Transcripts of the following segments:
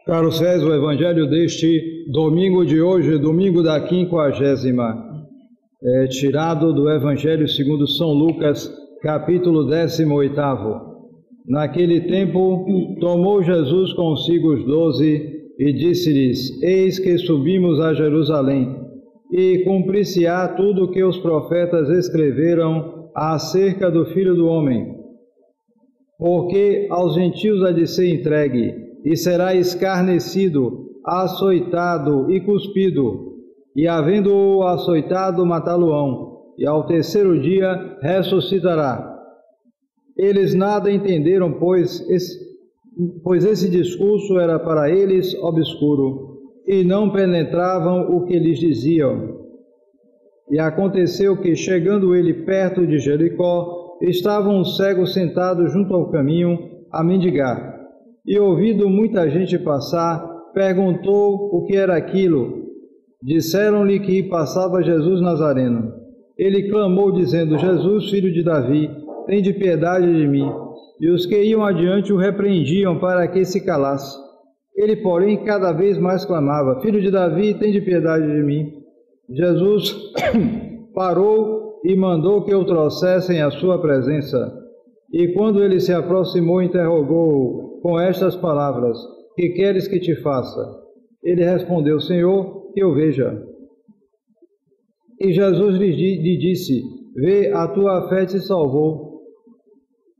Caros fiéis, o Evangelho deste domingo de hoje, domingo da 50ª, é tirado do Evangelho segundo São Lucas, capítulo 18º. Naquele tempo, tomou Jesus consigo os 12 e disse-lhes: Eis que subimos a Jerusalém, e cumprir-se-á tudo o que os profetas escreveram acerca do Filho do Homem. Porque aos gentios há de ser entregue, e será escarnecido, açoitado e cuspido, e havendo-o açoitado, matá-lo-ão, e ao terceiro dia ressuscitará. Eles nada entenderam, pois esse discurso era para eles obscuro, e não penetravam o que lhes diziam. E aconteceu que, chegando ele perto de Jericó, estava um cego sentado junto ao caminho a mendigar. E, ouvindo muita gente passar, perguntou o que era aquilo. Disseram-lhe que passava Jesus Nazareno. Ele clamou, dizendo: Jesus, filho de Davi, tende piedade de mim. E os que iam adiante o repreendiam para que se calasse. Ele, porém, cada vez mais clamava: Filho de Davi, tende piedade de mim. Jesus parou e mandou que o trouxessem à sua presença. E quando ele se aproximou, interrogou-o com estas palavras: Que queres que te faça? Ele respondeu: Senhor, que eu veja. E Jesus lhe disse: Vê, a tua fé te salvou.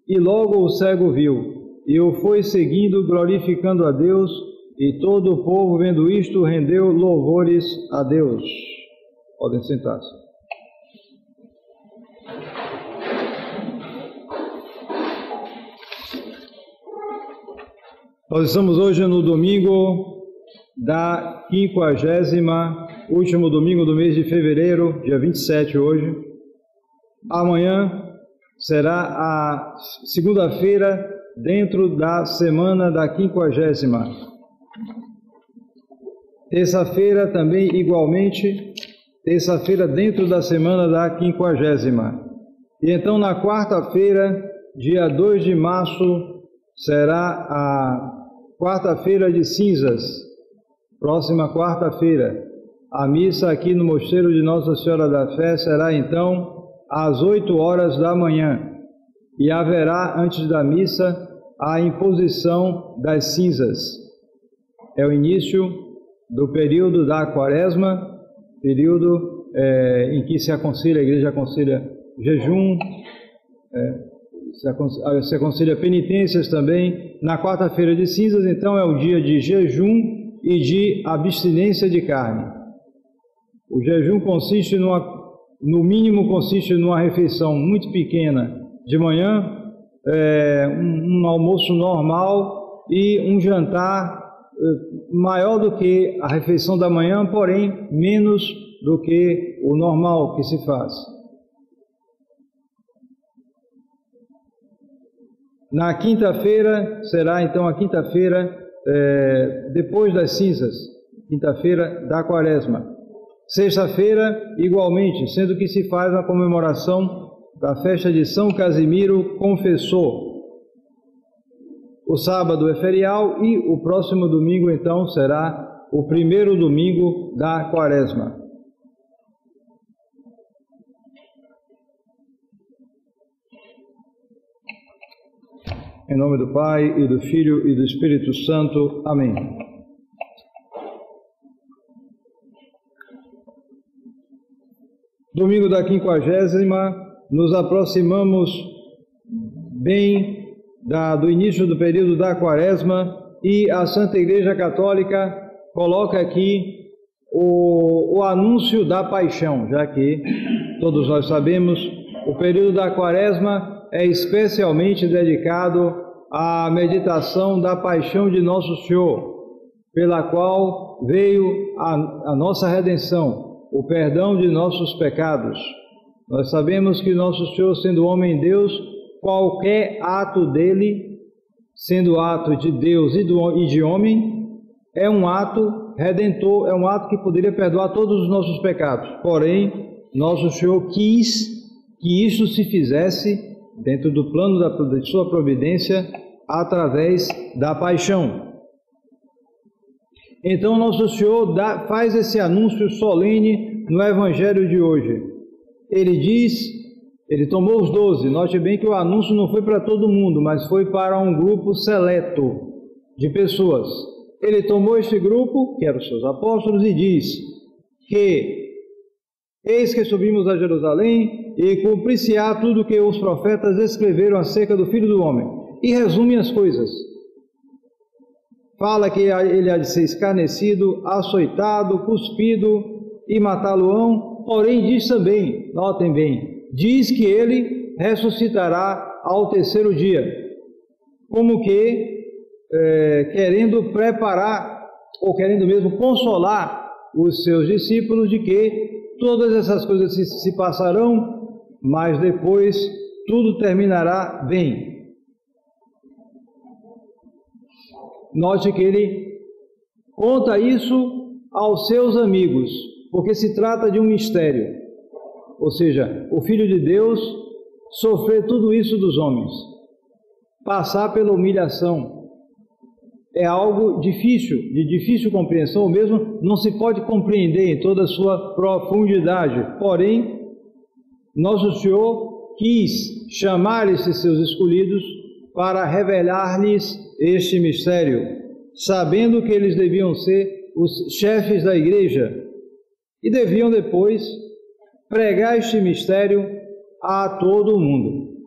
E logo o cego viu, e o foi seguindo, glorificando a Deus, e todo o povo, vendo isto, rendeu louvores a Deus. Podem sentar-se. Nós estamos hoje no domingo da 50ª, último domingo do mês de fevereiro, dia 27 hoje. Amanhã será a segunda-feira dentro da semana da 50ª. Terça-feira também igualmente, terça-feira dentro da semana da 50ª. E então na quarta-feira, dia 2 de março, será a quarta-feira de cinzas, próxima quarta-feira. A missa aqui no Mosteiro de Nossa Senhora da Fé será então às 8 horas da manhã. E haverá, antes da missa, a imposição das cinzas. É o início do período da Quaresma, período em que se aconselha, a Igreja aconselha jejum, se aconselha penitências também. Na quarta-feira de cinzas, então, é o dia de jejum e de abstinência de carne. O jejum consiste no mínimo consiste numa refeição muito pequena de manhã, um almoço normal e um jantar maior do que a refeição da manhã, porém menos do que o normal que se faz. Na quinta-feira, será então a quinta-feira depois das cinzas, quinta-feira da Quaresma. Sexta-feira, igualmente, sendo que se faz a comemoração da festa de São Casimiro Confessor. O sábado é ferial e o próximo domingo, então, será o primeiro domingo da Quaresma. Em nome do Pai, e do Filho, e do Espírito Santo. Amém. Domingo da 50ª, nos aproximamos bem do início do período da Quaresma, e a Santa Igreja Católica coloca aqui o anúncio da paixão, já que todos nós sabemos, o período da Quaresma é especialmente dedicado à meditação da paixão de Nosso Senhor, pela qual veio a nossa redenção, o perdão de nossos pecados. Nós sabemos que Nosso Senhor, sendo homem Deus, qualquer ato dele, sendo ato de Deus e de homem, é um ato redentor, é um ato que poderia perdoar todos os nossos pecados. Porém, Nosso Senhor quis que isso se fizesse dentro do plano de sua providência, através da paixão. Então nosso Senhor faz esse anúncio solene no Evangelho de hoje. Ele diz, ele tomou os 12, note bem que o anúncio não foi para todo mundo, mas foi para um grupo seleto de pessoas. Ele tomou este grupo, que eram os seus apóstolos, e diz que eis que subimos a Jerusalém e cumprir-se-á tudo que os profetas escreveram acerca do Filho do Homem. E resume as coisas. Fala que ele há de ser escarnecido, açoitado, cuspido e matá-lo-ão, porém diz também, notem bem, diz que ele ressuscitará ao terceiro dia, como que querendo preparar, ou querendo mesmo consolar os seus discípulos de que todas essas coisas se passarão, mas depois tudo terminará bem. Note que ele conta isso aos seus amigos, porque se trata de um mistério. Ou seja, o Filho de Deus sofrer tudo isso dos homens, passar pela humilhação, é algo difícil, de difícil compreensão, ou mesmo não se pode compreender em toda a sua profundidade. Porém, nosso Senhor quis chamar esses seus escolhidos para revelar-lhes este mistério, sabendo que eles deviam ser os chefes da igreja e deviam depois pregar este mistério a todo o mundo.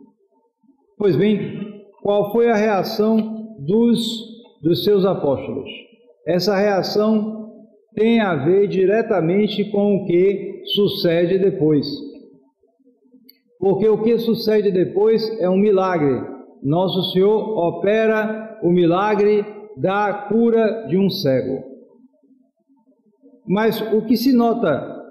Pois bem, qual foi a reação dos seus apóstolos? Essa reação tem a ver diretamente com o que sucede depois. Porque o que sucede depois é um milagre. Nosso Senhor opera o milagre da cura de um cego. Mas o que se nota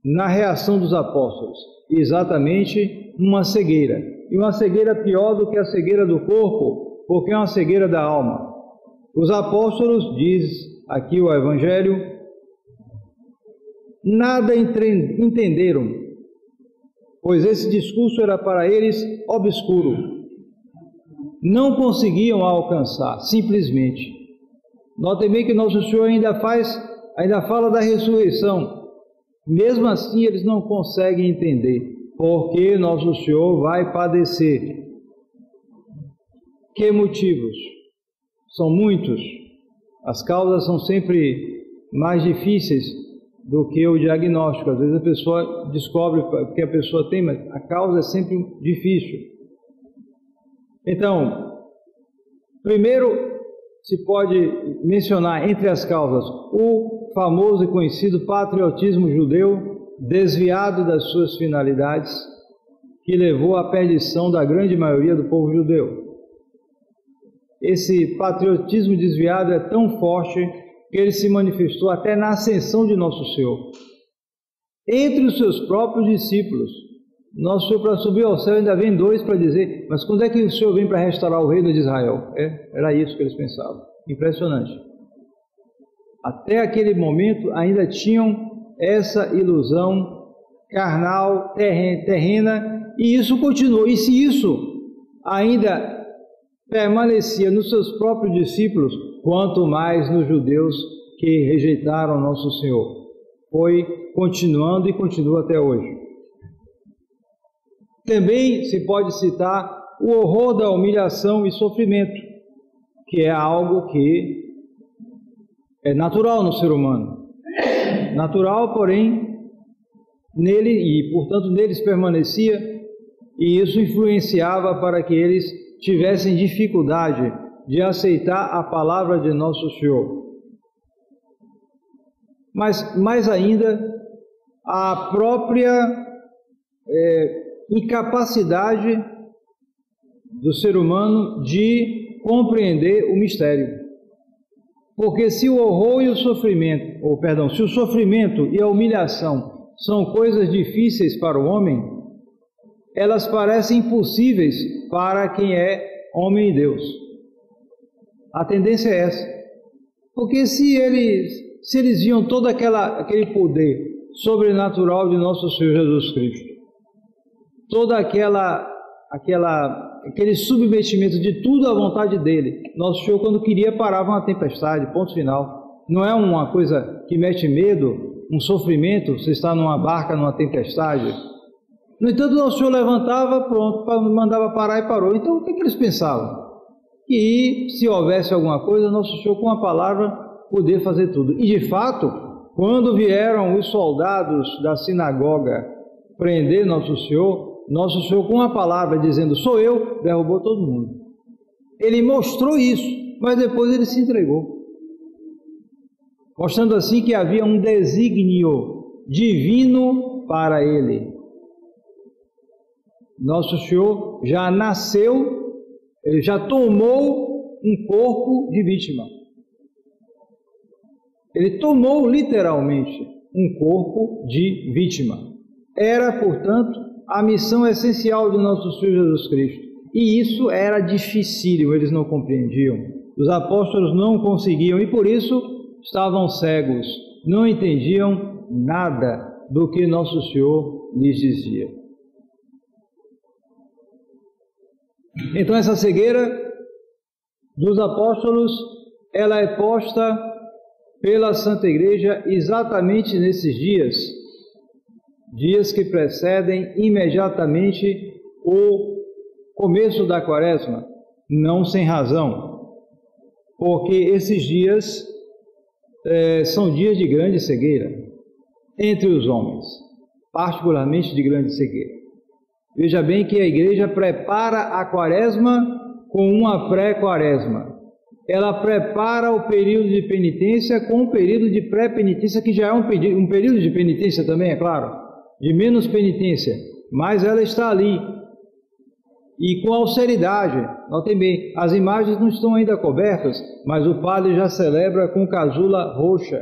na reação dos apóstolos? Exatamente uma cegueira. E uma cegueira pior do que a cegueira do corpo, porque é uma cegueira da alma. Os apóstolos, diz aqui o Evangelho, nada entenderam, pois esse discurso era para eles obscuro. Não conseguiam alcançar, simplesmente. Notem bem que nosso Senhor ainda fala da ressurreição. Mesmo assim, eles não conseguem entender, porque nosso Senhor vai padecer. Que motivos? São muitos. As causas são sempre mais difíceis do que o diagnóstico. Às vezes a pessoa descobre o que a pessoa tem, mas a causa é sempre difícil. Então, primeiro se pode mencionar entre as causas o famoso e conhecido patriotismo judeu desviado das suas finalidades, que levou à perdição da grande maioria do povo judeu. Esse patriotismo desviado é tão forte que ele se manifestou até na ascensão de nosso Senhor. Entre os seus próprios discípulos, nosso Senhor, para subir ao céu, ainda vem dois para dizer: mas quando é que o Senhor vem para restaurar o reino de Israel? Era isso que eles pensavam. Impressionante. Até aquele momento ainda tinham essa ilusão carnal, terrena, e isso continuou. E se isso ainda permanecia nos seus próprios discípulos, quanto mais nos judeus que rejeitaram nosso Senhor. Foi continuando e continua até hoje. Também se pode citar o horror da humilhação e sofrimento, que é algo que é natural no ser humano. Natural, porém, nele e, portanto, neles permanecia, e isso influenciava para que eles tivessem dificuldade de aceitar a palavra de nosso Senhor. Mas, mais ainda, a própria incapacidade do ser humano de compreender o mistério. Porque se o horror e o sofrimento, se o sofrimento e a humilhação são coisas difíceis para o homem, elas parecem impossíveis para quem é homem e Deus. A tendência é essa. Porque se eles viam todo aquele poder sobrenatural de nosso Senhor Jesus Cristo, toda aquele submetimento de tudo à vontade dele. Nosso Senhor, quando queria, parava uma tempestade, ponto final. Não é uma coisa que mete medo, um sofrimento, você está numa barca, numa tempestade. No entanto, o Nosso Senhor levantava, pronto, mandava parar e parou. Então, o que eles pensavam? Que se houvesse alguma coisa, Nosso Senhor, com a palavra, poder fazer tudo. E, de fato, quando vieram os soldados da sinagoga prender Nosso Senhor, com a palavra dizendo, sou eu, derrubou todo mundo. Ele mostrou isso, mas depois ele se entregou, mostrando assim que havia um desígnio divino para ele. Nosso Senhor já nasceu, ele já tomou um corpo de vítima. Ele tomou literalmente um corpo de vítima. Era, portanto, a missão essencial do nosso Senhor Jesus Cristo. E isso era dificílimo, eles não compreendiam. Os apóstolos não conseguiam e por isso estavam cegos, não entendiam nada do que nosso Senhor lhes dizia. Então essa cegueira dos apóstolos, ela é posta pela Santa Igreja exatamente nesses dias que precedem imediatamente o começo da Quaresma, não sem razão, porque esses dias são dias de grande cegueira entre os homens, particularmente de grande cegueira. Veja bem que a Igreja prepara a Quaresma com uma pré-Quaresma. Ela prepara o período de penitência com um período de pré-penitência, que já é um período de penitência também, é claro, de menos penitência, mas ela está ali. E com austeridade, notem bem, as imagens não estão ainda cobertas, mas o padre já celebra com casula roxa.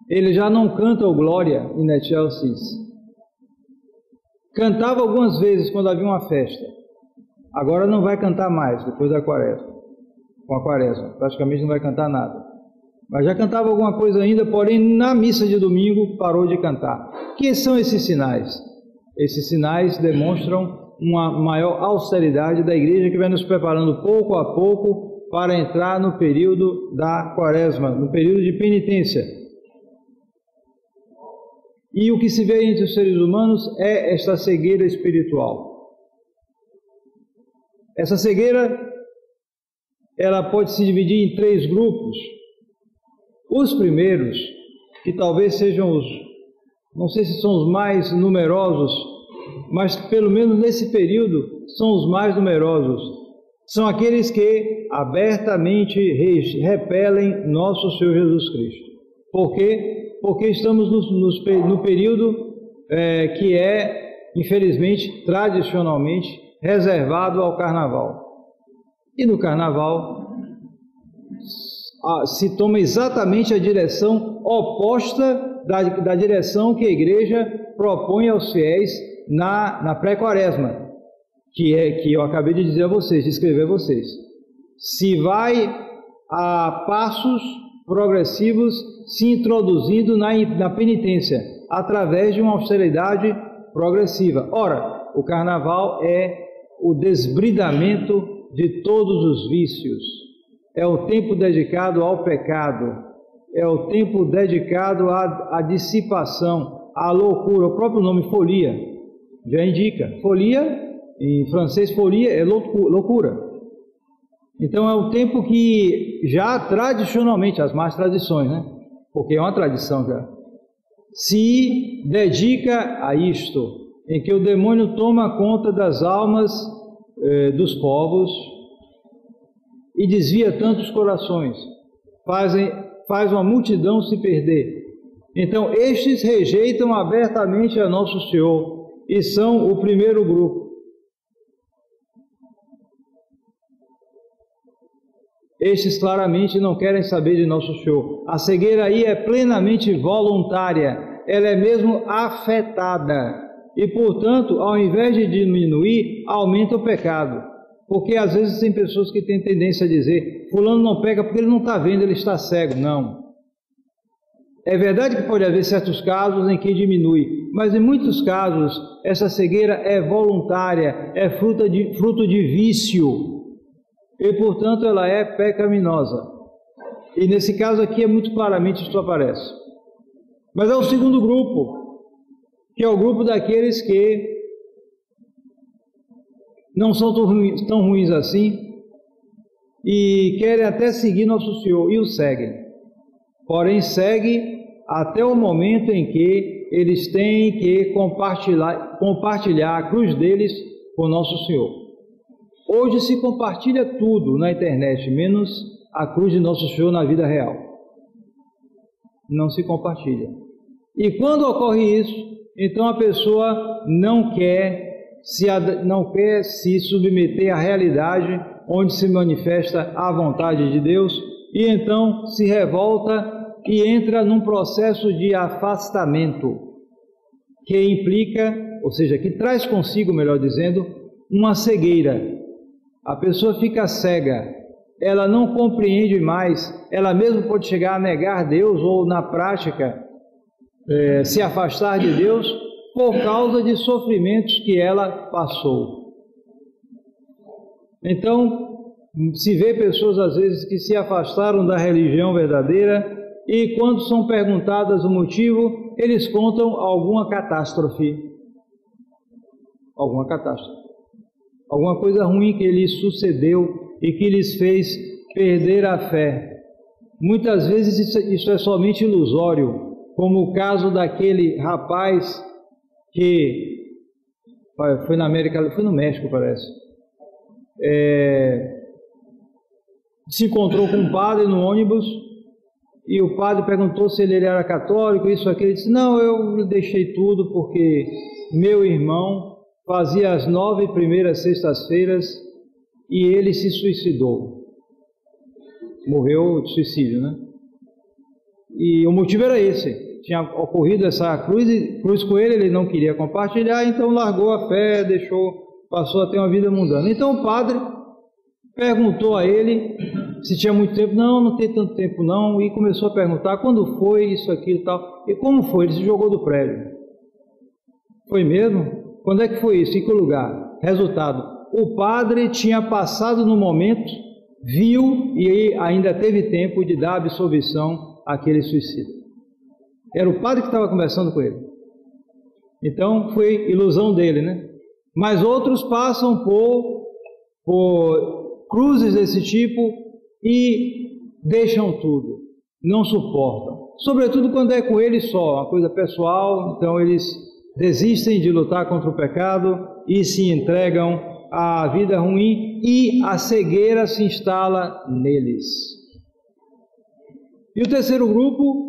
Ele já não canta o Glória in excelsis. Cantava algumas vezes quando havia uma festa. Agora não vai cantar mais, depois da Quaresma. Com a Quaresma, praticamente não vai cantar nada. Mas já cantava alguma coisa ainda, porém na missa de domingo parou de cantar. Que são esses sinais? Esses sinais demonstram uma maior austeridade da Igreja, que vai nos preparando pouco a pouco para entrar no período da Quaresma, no período de penitência. E o que se vê entre os seres humanos é esta cegueira espiritual. Essa cegueira, ela pode se dividir em 3 grupos. Os primeiros, que talvez sejam não sei se são os mais numerosos, mas pelo menos nesse período são os mais numerosos. São aqueles que abertamente repelem nosso Senhor Jesus Cristo. Por quê? Porque estamos no período que é, infelizmente, tradicionalmente, reservado ao Carnaval. E no Carnaval se toma exatamente a direção oposta da direção que a Igreja propõe aos fiéis na pré-Quaresma, que eu acabei de dizer a vocês, de escrever a vocês. Se vai a passos progressivos se introduzindo na penitência, através de uma austeridade progressiva. Ora, o Carnaval é o desbridamento de todos os vícios, é o tempo dedicado ao pecado, é o tempo dedicado à dissipação, à loucura. O próprio nome folia já indica. Folia, em francês, folia é loucura. Então é um tempo que já tradicionalmente, as más tradições, né? Porque é uma tradição já, se dedica a isto, em que o demônio toma conta das almas dos povos e desvia tantos corações, faz uma multidão se perder. Então estes rejeitam abertamente a Nosso Senhor e são o primeiro grupo. Estes claramente não querem saber de Nosso Senhor. A cegueira aí é plenamente voluntária, ela é mesmo afetada. E, portanto, ao invés de diminuir, aumenta o pecado. Porque às vezes tem pessoas que têm tendência a dizer, fulano não peca porque ele não está vendo, ele está cego. Não. É verdade que pode haver certos casos em que diminui, mas em muitos casos essa cegueira é voluntária, é fruto de vício. E, portanto, ela é pecaminosa. E nesse caso aqui é muito claramente isso aparece. Mas é o segundo grupo, que é o grupo daqueles que não são tão ruins assim e querem até seguir nosso Senhor e o seguem. Porém, segue até o momento em que eles têm que compartilhar a cruz deles com nosso Senhor. Hoje se compartilha tudo na internet, menos a cruz de nosso Senhor na vida real. Não se compartilha. E quando ocorre isso, então a pessoa não quer se submeter à realidade onde se manifesta a vontade de Deus, e então se revolta e entra num processo de afastamento, que implica, ou seja, que traz consigo, melhor dizendo, uma cegueira. A pessoa fica cega, ela não compreende mais, ela mesmo pode chegar a negar Deus ou, na prática, se afastar de Deus por causa de sofrimentos que ela passou. Então, se vê pessoas às vezes que se afastaram da religião verdadeira e quando são perguntadas o motivo, eles contam alguma catástrofe. Alguma coisa ruim que lhes sucedeu e que lhes fez perder a fé. Muitas vezes isso é somente ilusório, como o caso daquele rapaz que foi na América, foi no México, parece. Se encontrou com um padre no ônibus e o padre perguntou se ele era católico, isso aqui. Ele disse: não, eu deixei tudo porque meu irmão fazia as 9 primeiras sextas-feiras e ele se suicidou. Morreu de suicídio, né? E o motivo era esse. Tinha ocorrido essa cruz com ele, ele não queria compartilhar, então largou a fé, passou a ter uma vida mundana. Então o padre perguntou a ele se tinha muito tempo. Não tem tanto tempo não, e começou a perguntar quando foi isso, aquilo e tal. E como foi? Ele se jogou do prédio. Foi mesmo? Quando é que foi isso? Em que lugar? Resultado, o padre tinha passado no momento, viu e ainda teve tempo de dar absolvição àquele suicídio. Era o padre que estava conversando com ele. Então foi ilusão dele, né? Mas outros passam por cruzes desse tipo e deixam tudo, não suportam. Sobretudo quando é com ele só, uma coisa pessoal, então eles desistem de lutar contra o pecado e se entregam à vida ruim e a cegueira se instala neles. E o terceiro grupo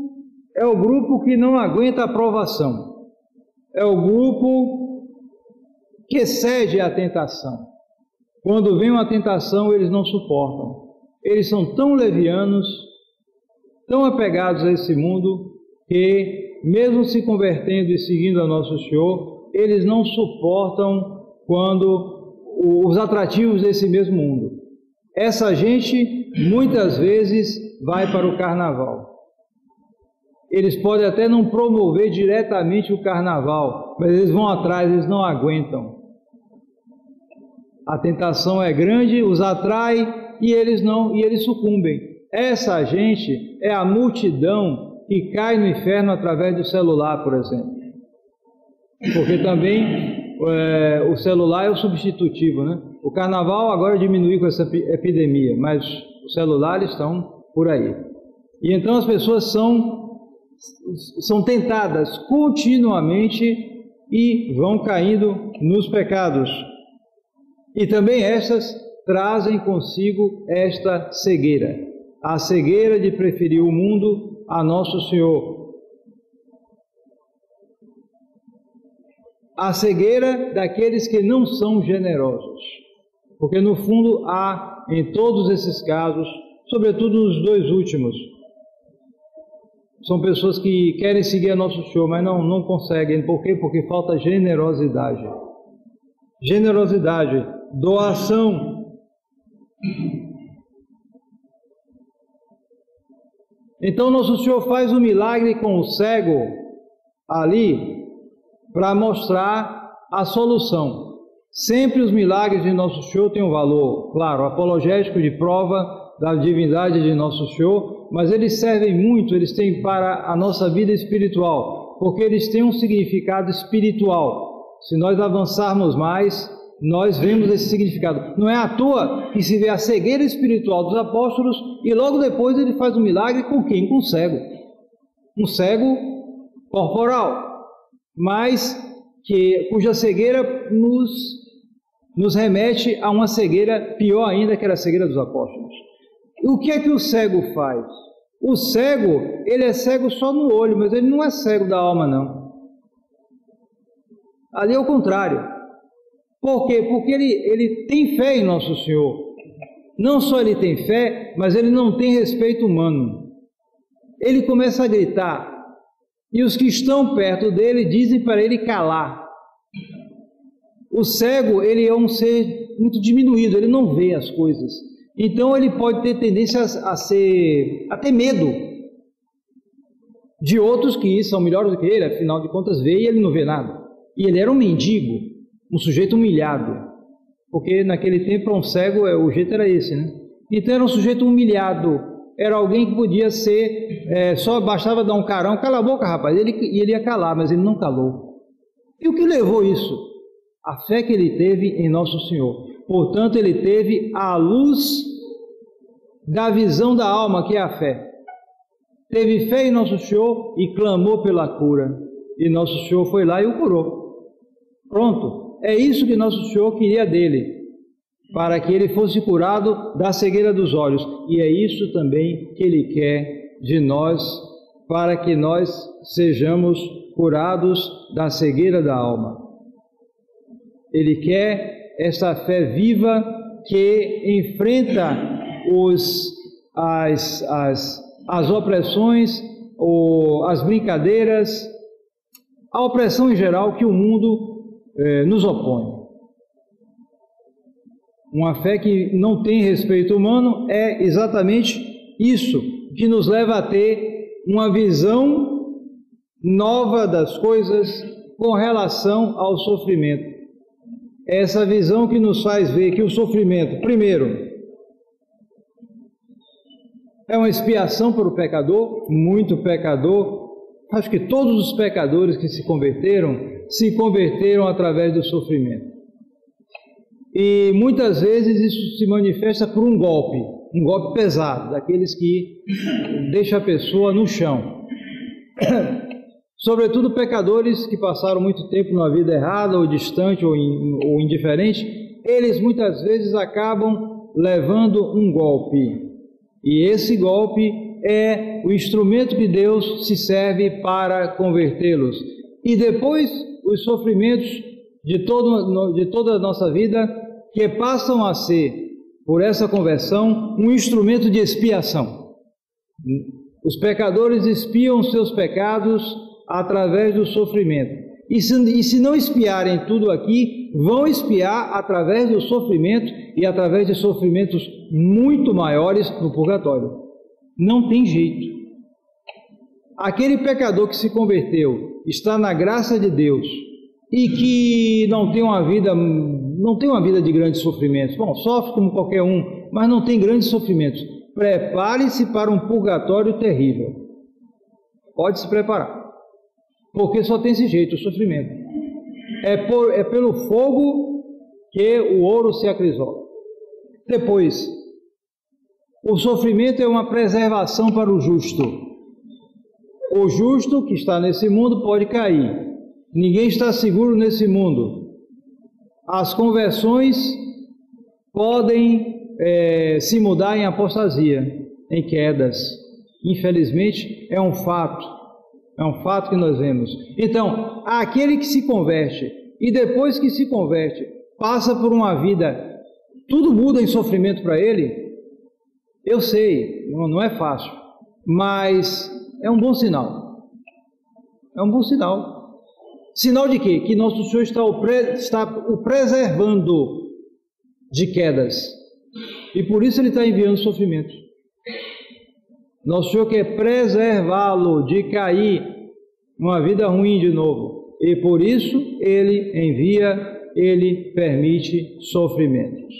é o grupo que não aguenta a provação. É o grupo que cede à tentação. Quando vem uma tentação, eles não suportam. Eles são tão levianos, tão apegados a esse mundo, que, mesmo se convertendo e seguindo a nosso Senhor, eles não suportam os atrativos desse mesmo mundo. Essa gente, muitas vezes, vai para o carnaval. Eles podem até não promover diretamente o carnaval, mas eles vão atrás, eles não aguentam. A tentação é grande, os atrai e eles sucumbem. Essa gente é a multidão que cai no inferno através do celular, por exemplo. Porque também o celular é o substitutivo, né? O carnaval agora diminuiu com essa epidemia, mas os celulares estão por aí. E então as pessoas são tentadas continuamente e vão caindo nos pecados. E também estas trazem consigo esta cegueira, a cegueira de preferir o mundo a nosso Senhor. A cegueira daqueles que não são generosos, porque no fundo há em todos esses casos, sobretudo nos 2 últimos, são pessoas que querem seguir a nosso Senhor, mas não conseguem. Por quê? Porque falta generosidade. Generosidade, doação. Então nosso Senhor faz um milagre com o cego ali para mostrar a solução. Sempre os milagres de nosso Senhor têm um valor, claro, apologético, de prova da divindade de nosso Senhor, mas eles servem muito, eles têm para a nossa vida espiritual, porque eles têm um significado espiritual. Se nós avançarmos mais, nós vemos esse significado. Não é à toa que se vê a cegueira espiritual dos apóstolos e logo depois ele faz um milagre com quem? Com um cego. Um cego corporal, mas cuja cegueira nos remete a uma cegueira pior ainda, que era a cegueira dos apóstolos. E o que é que o cego faz? O cego, ele é cego só no olho, mas ele não é cego da alma, não. Ali é o contrário. Por quê? Porque ele tem fé em Nosso Senhor. Não só ele tem fé, mas ele não tem respeito humano. Ele começa a gritar, e os que estão perto dele dizem para ele calar. O cego, ele é um ser muito diminuído, ele não vê as coisas. Então ele pode ter tendência a ter medo de outros que são melhores do que ele, afinal de contas vê e ele não vê nada. E ele era um mendigo, um sujeito humilhado, porque naquele tempo um cego, o jeito era esse, né? Então era um sujeito humilhado, era alguém que podia ser, só bastava dar um carão, cala a boca rapaz, ele ia calar, mas ele não calou. E o que levou isso? A fé que ele teve em Nosso Senhor. Portanto, ele teve a luz da visão da alma, que é a fé. Teve fé em Nosso Senhor e clamou pela cura. E Nosso Senhor foi lá e o curou. Pronto. É isso que Nosso Senhor queria dele, para que ele fosse curado da cegueira dos olhos. E é isso também que ele quer de nós, para que nós sejamos curados da cegueira da alma. Ele quer essa fé viva que enfrenta as opressões, as brincadeiras, a opressão em geral que o mundo nos opõe. Uma fé que não tem respeito humano é exatamente isso, que nos leva a ter uma visão nova das coisas com relação ao sofrimento. Essa visão que nos faz ver que o sofrimento, primeiro, é uma expiação para o pecador, muito pecador. Acho que todos os pecadores que se converteram através do sofrimento. E muitas vezes isso se manifesta por um golpe pesado, daqueles que deixa a pessoa no chão. Sobretudo pecadores que passaram muito tempo numa vida errada, ou distante, ou indiferente, eles muitas vezes acabam levando um golpe. E esse golpe é o instrumento que Deus se serve para convertê-los. E depois os sofrimentos de toda a nossa vida, que passam a ser, por essa conversão, um instrumento de expiação. Os pecadores expiam seus pecados através do sofrimento. E se não expiarem tudo aqui, vão expiar através do sofrimento e através de sofrimentos muito maiores no purgatório. Não tem jeito. Aquele pecador que se converteu, está na graça de Deus e que não tem uma vida de grandes sofrimentos. Bom, sofre como qualquer um, mas não tem grandes sofrimentos. Prepare-se para um purgatório terrível. Pode se preparar. Porque só tem esse jeito, o sofrimento. É pelo fogo que o ouro se acrisola. Depois, o sofrimento é uma preservação para o justo. O justo que está nesse mundo pode cair. Ninguém está seguro nesse mundo. As conversões podem se mudar em apostasia, em quedas. Infelizmente, é um fato. É um fato que nós vemos. Então, aquele que se converte e depois que se converte, passa por uma vida, tudo muda em sofrimento para ele, eu sei, não é fácil, mas é um bom sinal. É um bom sinal. Sinal de quê? Que Nosso Senhor está o preservando de quedas. E por isso Ele está enviando sofrimento. Nosso Senhor quer preservá-lo de cair numa vida ruim de novo. E por isso Ele permite sofrimentos.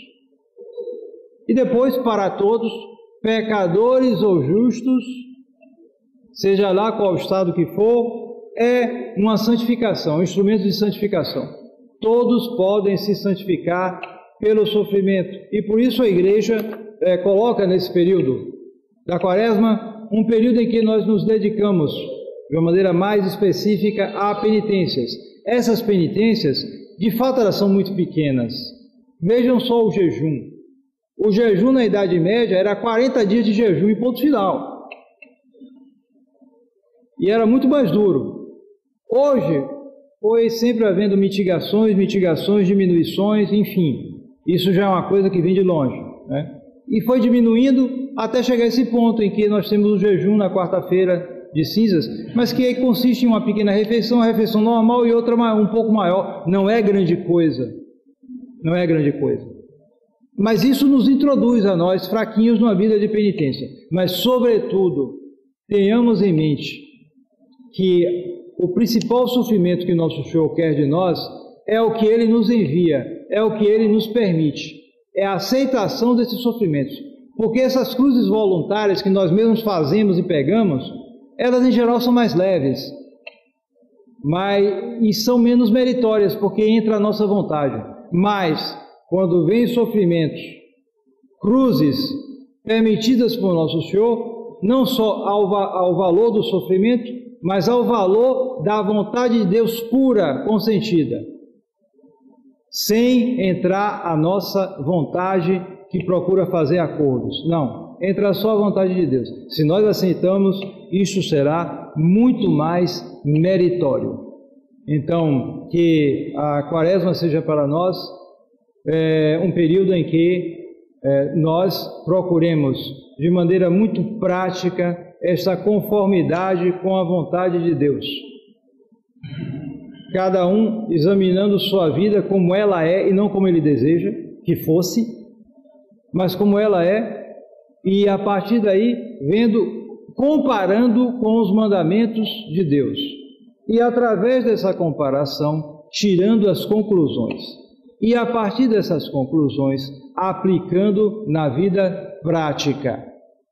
E depois, para todos, pecadores ou justos, seja lá qual estado que for, é uma santificação, um instrumento de santificação. Todos podem se santificar pelo sofrimento. E por isso a igreja coloca nesse período da Quaresma um período em que nós nos dedicamos de uma maneira mais específica a penitências. Essas penitências, de fato, elas são muito pequenas. Vejam só o jejum. O jejum na Idade Média era 40 dias de jejum e ponto final. E era muito mais duro. Hoje, foi sempre havendo mitigações, diminuições, enfim. Isso já é uma coisa que vem de longe, né? E foi diminuindo até chegar a esse ponto em que nós temos o jejum na quarta-feira de cinzas, mas que consiste em uma pequena refeição, uma refeição normal e outra um pouco maior. Não é grande coisa. Não é grande coisa. Mas isso nos introduz a nós, fraquinhos, numa vida de penitência. Mas, sobretudo, tenhamos em mente que o principal sofrimento que nosso Senhor quer de nós é o que Ele nos envia, é o que Ele nos permite, é a aceitação desses sofrimentos. Porque essas cruzes voluntárias que nós mesmos fazemos e pegamos, elas em geral são mais leves, e são menos meritórias, porque entra a nossa vontade. Mas, quando vem sofrimentos, cruzes permitidas por nosso Senhor, não só ao valor do sofrimento, mas ao valor da vontade de Deus pura, consentida, sem entrar a nossa vontade que procura fazer acordos. Não, entra só a vontade de Deus. Se nós aceitamos, isso será muito mais meritório. Então, que a Quaresma seja para nós um período em que nós procuremos, de maneira muito prática, esta conformidade com a vontade de Deus. Cada um examinando sua vida como ela é e não como ele deseja que fosse, mas como ela é, e a partir daí comparando com os mandamentos de Deus. E através dessa comparação, tirando as conclusões. E a partir dessas conclusões, aplicando na vida prática.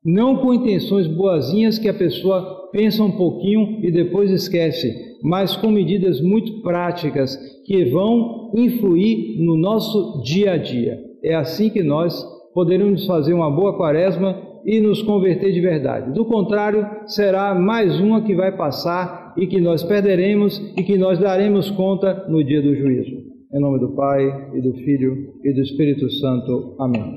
Não com intenções boazinhas que a pessoa pensa um pouquinho e depois esquece, mas com medidas muito práticas que vão influir no nosso dia a dia. É assim que nós poderemos fazer uma boa Quaresma e nos converter de verdade. Do contrário, será mais uma que vai passar e que nós perderemos e que nós daremos conta no dia do juízo. Em nome do Pai, e do Filho, e do Espírito Santo. Amém.